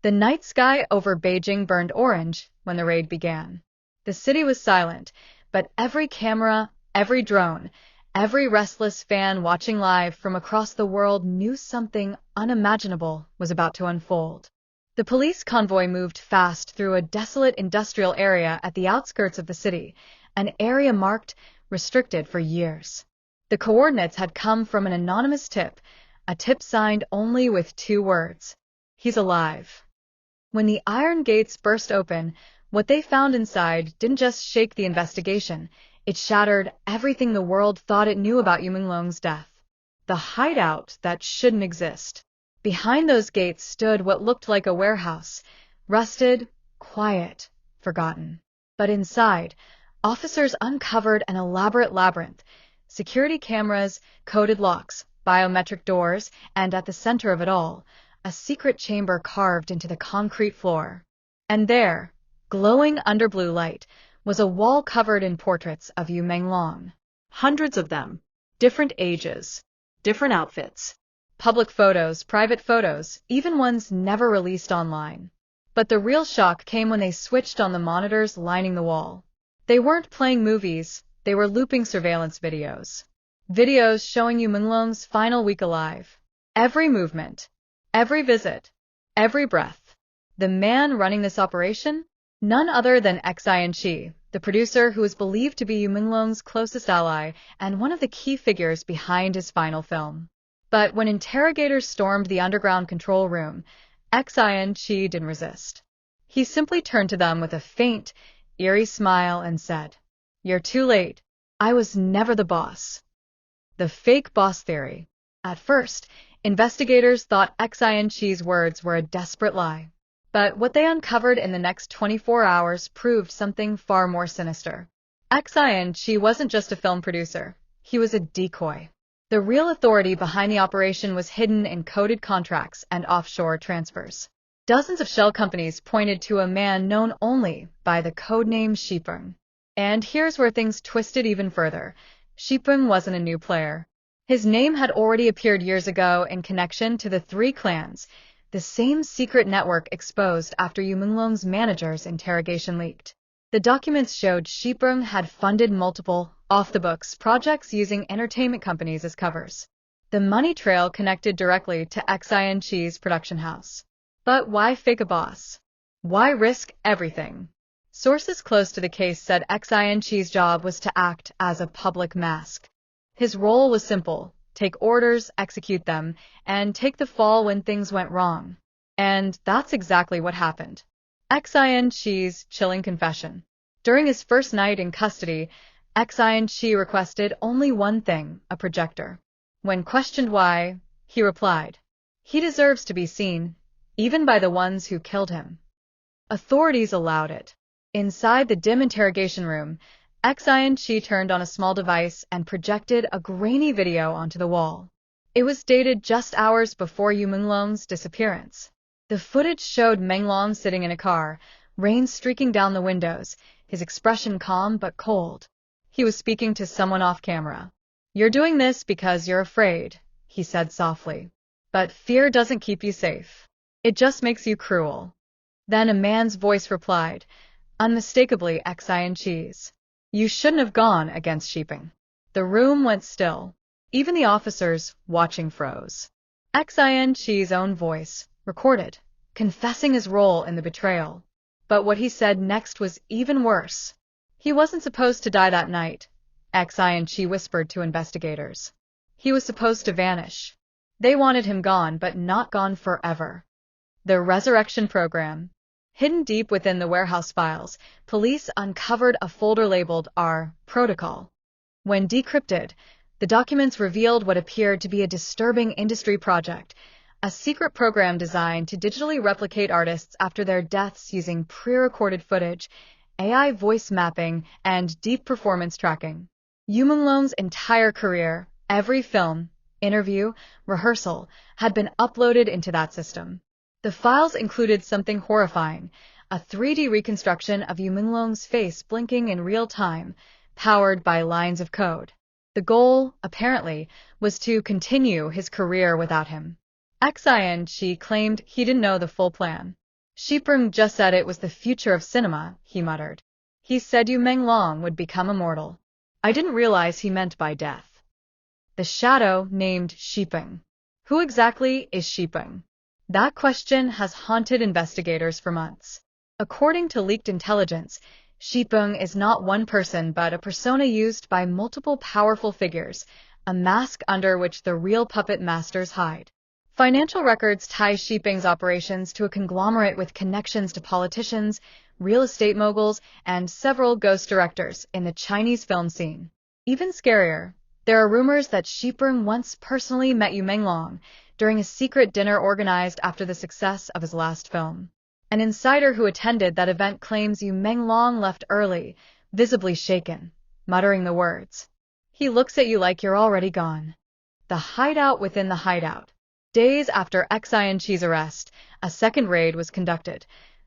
The night sky over Beijing burned orange when the raid began. The city was silent, but every camera, every drone, every restless fan watching live from across the world knew something unimaginable was about to unfold. The police convoy moved fast through a desolate industrial area at the outskirts of the city, an area marked restricted for years. The coordinates had come from an anonymous tip, a tip signed only with 2 words: "He's alive." When the iron gates burst open, what they found inside didn't just shake the investigation, it shattered everything the world thought it knew about Yumenglong's death. The hideout that shouldn't exist. Behind those gates stood what looked like a warehouse, rusted, quiet, forgotten. But inside, officers uncovered an elaborate labyrinth: security cameras, coded locks, biometric doors, and at the center of it all, a secret chamber carved into the concrete floor. And there, glowing under blue light, was a wall covered in portraits of Menglong. Hundreds of them, different ages, different outfits, public photos, private photos, even ones never released online. But the real shock came when they switched on the monitors lining the wall. They weren't playing movies, they were looping surveillance videos. Videos showing Yumenglong's final week alive. Every movement, every visit, every breath. The man running this operation? None other than Xinchi, the producer who is believed to be Yumenglong's closest ally and one of the key figures behind his final film. But when interrogators stormed the underground control room, Xinchi didn't resist. He simply turned to them with a faint, eerie smile and said, "You're too late. I was never the boss." The fake boss theory. At first, investigators thought Xinchi's words were a desperate lie. But what they uncovered in the next 24 hours proved something far more sinister. Xinchi wasn't just a film producer. He was a decoy. The real authority behind the operation was hidden in coded contracts and offshore transfers. Dozens of shell companies pointed to a man known only by the codename Shipeng. And here's where things twisted even further. Shipeng wasn't a new player. His name had already appeared years ago in connection to the 3 clans, the same secret network exposed after Yumenglong's manager's interrogation leaked. The documents showed Shipeng had funded multiple, off-the-books projects using entertainment companies as covers. The money trail connected directly to Xinchi's production house. But why fake a boss? Why risk everything? Sources close to the case said Xinchi's job was to act as a public mask. His role was simple: take orders, execute them, and take the fall when things went wrong. And that's exactly what happened. Xinchi's chilling confession. During his first night in custody, Xinchi requested only one thing: a projector. When questioned why, he replied, "He deserves to be seen, even by the ones who killed him." Authorities allowed it. Inside the dim interrogation room, Xinchi turned on a small device and projected a grainy video onto the wall. It was dated just hours before Yumenglong's disappearance. The footage showed Menglong sitting in a car, rain streaking down the windows, his expression calm but cold. He was speaking to someone off camera. "You're doing this because you're afraid," he said softly. "But fear doesn't keep you safe. It just makes you cruel." Then a man's voice replied, unmistakably Xinchi's, "You shouldn't have gone against Shipeng." The room went still. Even the officers watching froze. Xinchi's own voice, recorded, confessing his role in the betrayal. But what he said next was even worse. He wasn't supposed to die that night, Xinchi whispered to investigators. He was supposed to vanish. They wanted him gone, but not gone forever. The resurrection program. Hidden deep within the warehouse files, police uncovered a folder labeled R Protocol. When decrypted, the documents revealed what appeared to be a disturbing industry project, a secret program designed to digitally replicate artists after their deaths using pre-recorded footage, AI voice mapping, and deep performance tracking. Yumenglong's entire career, every film, interview, rehearsal, had been uploaded into that system. The files included something horrifying: a 3D reconstruction of Yumenglong's face blinking in real time, powered by lines of code. The goal, apparently, was to continue his career without him. Xinchi claimed he didn't know the full plan. Shipeng just said it was the future of cinema, he muttered. He said Menglong would become immortal. I didn't realize he meant by death. The shadow named Shipeng. Who exactly is Shipeng? That question has haunted investigators for months. According to leaked intelligence, Shipeng is not one person but a persona used by multiple powerful figures, a mask under which the real puppet masters hide. Financial records tie Shipeng's operations to a conglomerate with connections to politicians, real estate moguls, and several ghost directors in the Chinese film scene. Even scarier, there are rumors that Shipeng once personally met Menglong during a secret dinner organized after the success of his last film. An insider who attended that event claims Menglong left early, visibly shaken, muttering the words, "He looks at you like you're already gone." The hideout within the hideout. Days after Xianqi's arrest, a second raid was conducted,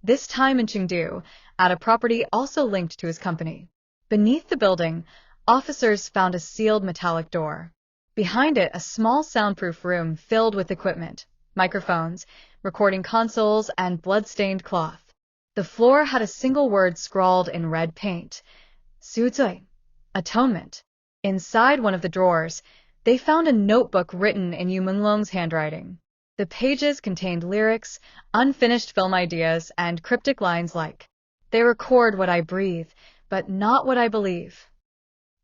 this time in Chengdu, at a property also linked to his company. Beneath the building, officers found a sealed metallic door. Behind it, a small soundproof room filled with equipment, microphones, recording consoles, and blood-stained cloth. The floor had a single word scrawled in red paint: Suzui, atonement. Inside one of the drawers, they found a notebook written in Yumenglong's handwriting. The pages contained lyrics, unfinished film ideas, and cryptic lines like, "They record what I breathe, but not what I believe.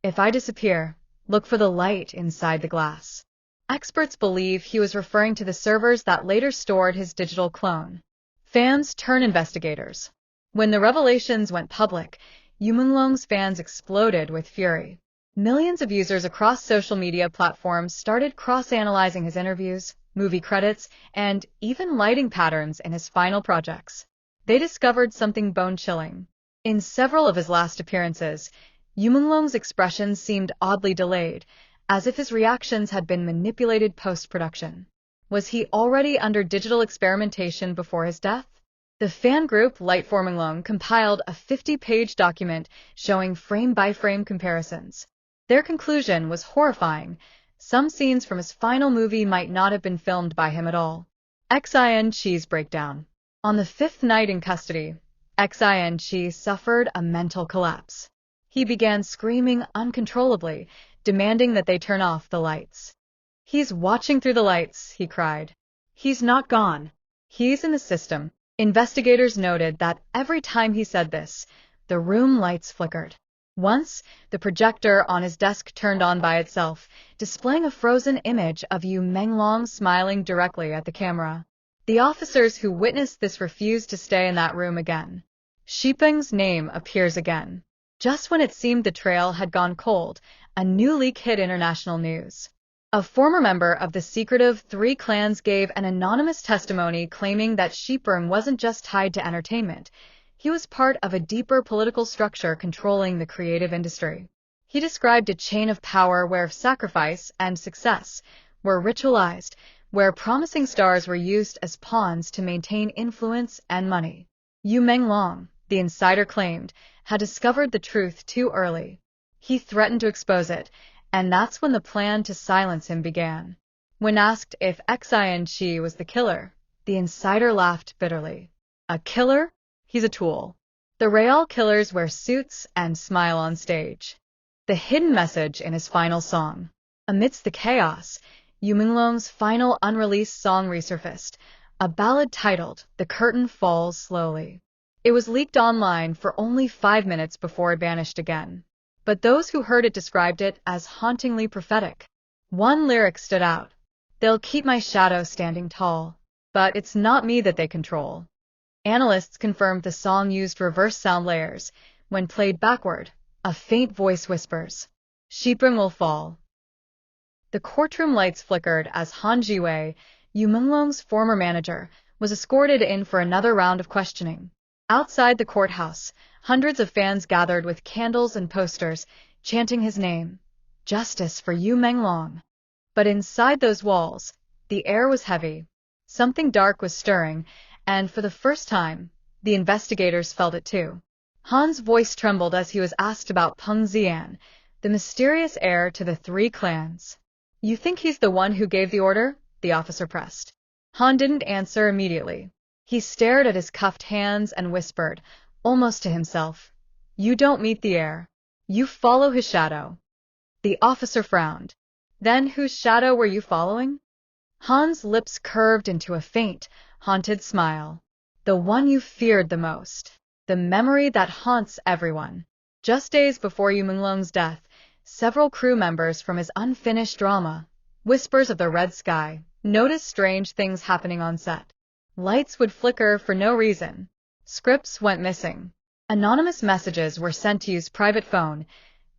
If I disappear, look for the light inside the glass." Experts believe he was referring to the servers that later stored his digital clone. Fans turn investigators. When the revelations went public, Yumenglong's fans exploded with fury. Millions of users across social media platforms started cross-analyzing his interviews, movie credits, and even lighting patterns in his final projects. They discovered something bone-chilling. In several of his last appearances, Yumenglong's expressions seemed oddly delayed, as if his reactions had been manipulated post-production. Was he already under digital experimentation before his death? The fan group Light for Menglong compiled a 50-page document showing frame-by-frame comparisons. Their conclusion was horrifying. Some scenes from his final movie might not have been filmed by him at all. Xianqi's breakdown. On the fifth night in custody, Xianqi suffered a mental collapse. He began screaming uncontrollably, demanding that they turn off the lights. "He's watching through the lights," he cried. "He's not gone. He's in the system." Investigators noted that every time he said this, the room lights flickered. Once, the projector on his desk turned on by itself, displaying a frozen image of Menglong smiling directly at the camera. The officers who witnessed this refused to stay in that room again. Shipeng's name appears again. Just when it seemed the trail had gone cold, a new leak hit international news. A former member of the secretive Three Clans gave an anonymous testimony claiming that Shipeng wasn't just tied to entertainment. He was part of a deeper political structure controlling the creative industry. He described a chain of power where sacrifice and success were ritualized, where promising stars were used as pawns to maintain influence and money. Yumenglong, the insider claimed, had discovered the truth too early. He threatened to expose it, and that's when the plan to silence him began. When asked if Xianqi was the killer, the insider laughed bitterly. "A killer? He's a tool. The real killers wear suits and smile on stage." The hidden message in his final song. Amidst the chaos, Yumenglong's final unreleased song resurfaced, a ballad titled "The Curtain Falls Slowly." It was leaked online for only 5 minutes before it vanished again. But those who heard it described it as hauntingly prophetic. One lyric stood out: "They'll keep my shadow standing tall, but it's not me that they control." Analysts confirmed the song used reverse sound layers. When played backward, a faint voice whispers, "Shipeng will fall." The courtroom lights flickered as Han Jiwei, Yumenglong's former manager, was escorted in for another round of questioning. Outside the courthouse, hundreds of fans gathered with candles and posters, chanting his name, "Justice for Menglong." But inside those walls, the air was heavy. Something dark was stirring, and for the first time, the investigators felt it too. Han's voice trembled as he was asked about Peng Xian, the mysterious heir to the Three Clans. "You think he's the one who gave the order?" the officer pressed. Han didn't answer immediately. He stared at his cuffed hands and whispered, almost to himself, "You don't meet the heir. You follow his shadow." The officer frowned. "Then whose shadow were you following?" Han's lips curved into a faint, haunted smile. "The one you feared the most. The memory that haunts everyone." Just days before Yumenglong's death, several crew members from his unfinished drama, Whispers of the Red Sky, noticed strange things happening on set. Lights would flicker for no reason. Scripts went missing. Anonymous messages were sent to his private phone,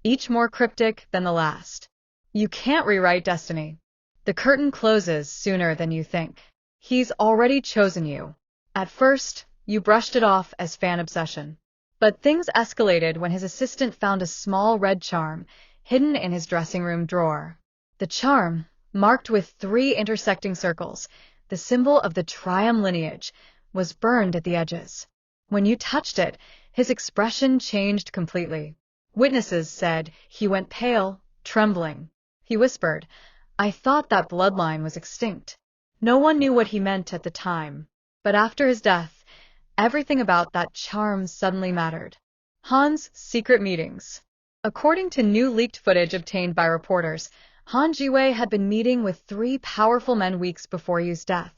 each more cryptic than the last. You can't rewrite destiny. The curtain closes sooner than you think. He's already chosen you. At first, you brushed it off as fan obsession. But things escalated when his assistant found a small red charm hidden in his dressing room drawer. The charm, marked with 3 intersecting circles, the symbol of the Trium lineage, was burned at the edges. When you touched it, his expression changed completely. Witnesses said he went pale, trembling. He whispered, "I thought that bloodline was extinct." No one knew what he meant at the time. But after his death, everything about that charm suddenly mattered. Han's secret meetings. According to new leaked footage obtained by reporters, Han Jiwei had been meeting with 3 powerful men weeks before Yu's death,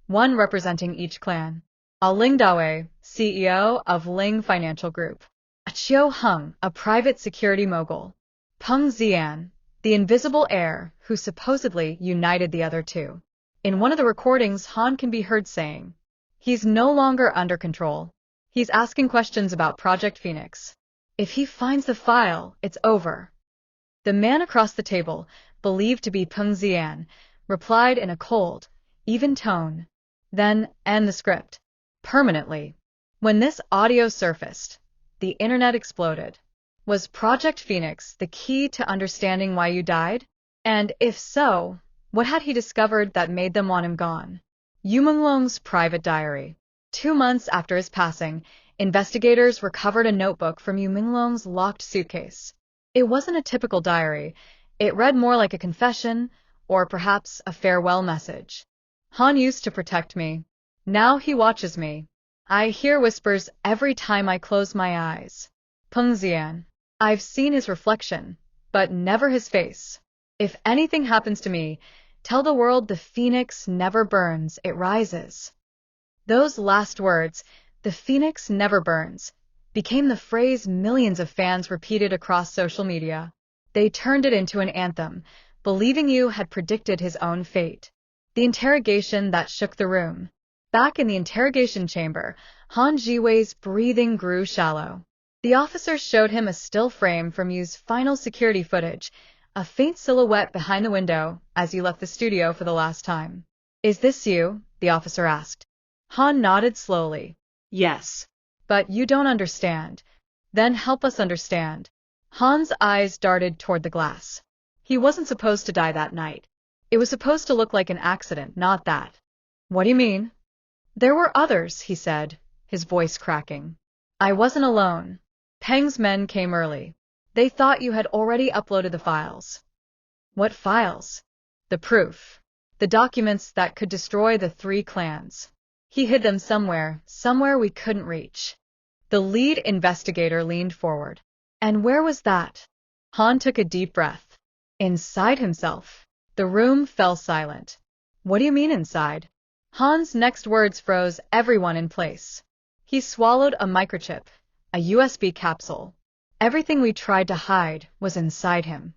one representing each clan. A Ling Dawei, CEO of Ling Financial Group. A Chiu Hung, a private security mogul. Peng Xian, the invisible heir who supposedly united the other 2. In one of the recordings, Han can be heard saying, "He's no longer under control. He's asking questions about Project Phoenix. If he finds the file, it's over." The man across the table, believed to be Peng Xian, replied in a cold, even tone. Then end the script. Permanently. When this audio surfaced, the internet exploded. Was Project Phoenix the key to understanding why you died? And if so, what had he discovered that made them want him gone? Yumenglong's private diary. 2 months after his passing, investigators recovered a notebook from Yumenglong's locked suitcase. It wasn't a typical diary. It read more like a confession, or perhaps a farewell message. "Han used to protect me. Now he watches me. I hear whispers every time I close my eyes. Peng Xian. I've seen his reflection, but never his face. If anything happens to me, tell the world the phoenix never burns, it rises." Those last words, "the phoenix never burns," became the phrase millions of fans repeated across social media. They turned it into an anthem, believing Yu had predicted his own fate. The interrogation that shook the room. Back in the interrogation chamber, Han Jiwei's breathing grew shallow. The officer showed him a still frame from Yu's final security footage, a faint silhouette behind the window as you left the studio for the last time. "Is this you?" the officer asked. Han nodded slowly. "Yes. But you don't understand. Then help us understand." Han's eyes darted toward the glass. He wasn't supposed to die that night. It was supposed to look like an accident, not that. "What do you mean?" "There were others," he said, his voice cracking. "I wasn't alone. Peng's men came early. They thought you had already uploaded the files." "What files?" "The proof. The documents that could destroy the 3 clans. He hid them somewhere we couldn't reach." The lead investigator leaned forward. "And where was that?" Han took a deep breath. Inside himself. The room fell silent. "What do you mean inside?" Han's next words froze everyone in place. He swallowed a microchip, a USB capsule. Everything we tried to hide was inside him.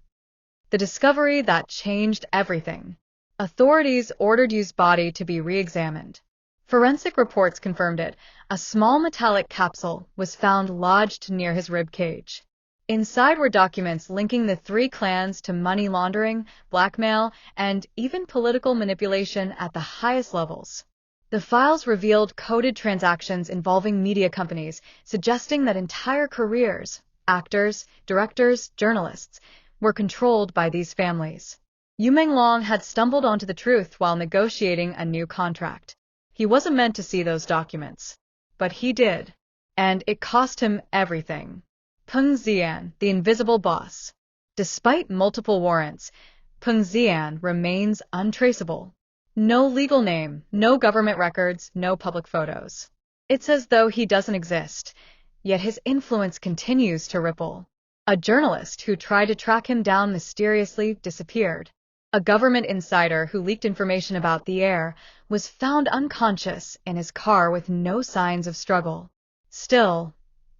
The discovery that changed everything. Authorities ordered Yu's body to be re-examined. Forensic reports confirmed it. A small metallic capsule was found lodged near his rib cage. Inside were documents linking the 3 clans to money laundering, blackmail, and even political manipulation at the highest levels. The files revealed coded transactions involving media companies, suggesting that entire careers, actors, directors, journalists, were controlled by these families. Yumenglong had stumbled onto the truth while negotiating a new contract. He wasn't meant to see those documents. But he did. And it cost him everything. Peng Xian, the invisible boss. Despite multiple warrants, Peng Xian remains untraceable. No legal name, no government records, no public photos. It's as though he doesn't exist, yet his influence continues to ripple. A journalist who tried to track him down mysteriously disappeared. A government insider who leaked information about the heir was found unconscious in his car with no signs of struggle. Still,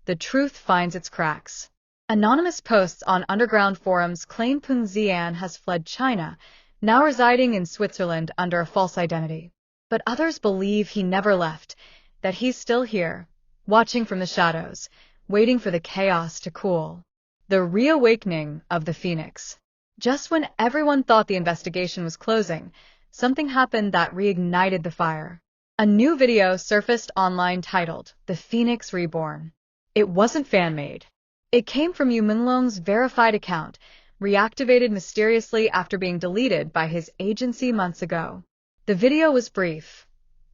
the truth finds its cracks. Anonymous posts on underground forums claim Peng Xian has fled China, now residing in Switzerland under a false identity. But others believe he never left, that he's still here, watching from the shadows, waiting for the chaos to cool. The reawakening of the Phoenix. Just when everyone thought the investigation was closing, something happened that reignited the fire. A new video surfaced online titled, "The Phoenix Reborn." It wasn't fan-made. It came from Yumenglong's verified account, reactivated mysteriously after being deleted by his agency months ago. The video was brief,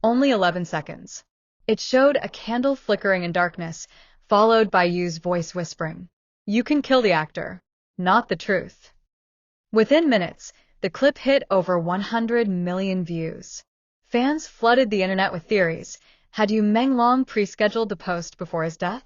only 11 seconds. It showed a candle flickering in darkness, followed by Yu's voice whispering, "You can kill the actor, not the truth." Within minutes, the clip hit over 100 million views. Fans flooded the internet with theories. Had Menglong pre-scheduled the post before his death?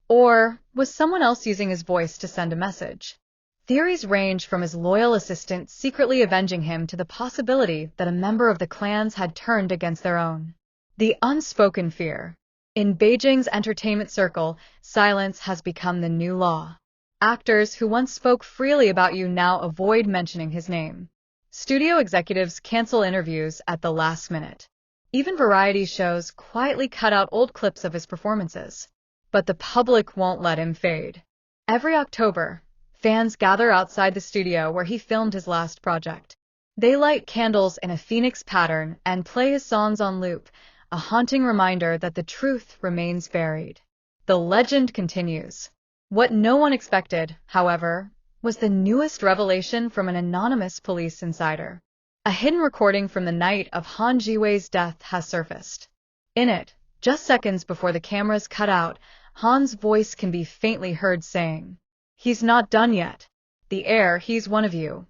Or was someone else using his voice to send a message? Theories range from his loyal assistant secretly avenging him to the possibility that a member of the clans had turned against their own. The unspoken fear. In Beijing's entertainment circle, silence has become the new law. Actors who once spoke freely about you now avoid mentioning his name. Studio executives cancel interviews at the last minute. Even variety shows quietly cut out old clips of his performances. But the public won't let him fade. Every October, fans gather outside the studio where he filmed his last project. They light candles in a phoenix pattern and play his songs on loop, a haunting reminder that the truth remains buried. The legend continues. What no one expected, however, was the newest revelation from an anonymous police insider. A hidden recording from the night of Han Jiwei's death has surfaced. In it, just seconds before the cameras cut out, Han's voice can be faintly heard saying, "He's not done yet. The heir, he's one of you."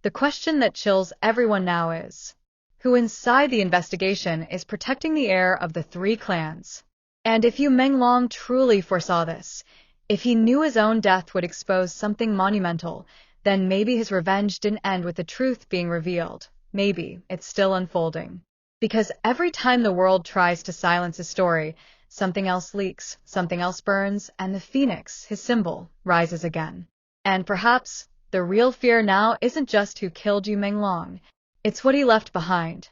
The question that chills everyone now is, who inside the investigation is protecting the heir of the three clans? And if Menglong truly foresaw this, if he knew his own death would expose something monumental, then maybe his revenge didn't end with the truth being revealed. Maybe it's still unfolding. Because every time the world tries to silence his story, something else leaks, something else burns, and the phoenix, his symbol, rises again. And perhaps the real fear now isn't just who killed Menglong, it's what he left behind.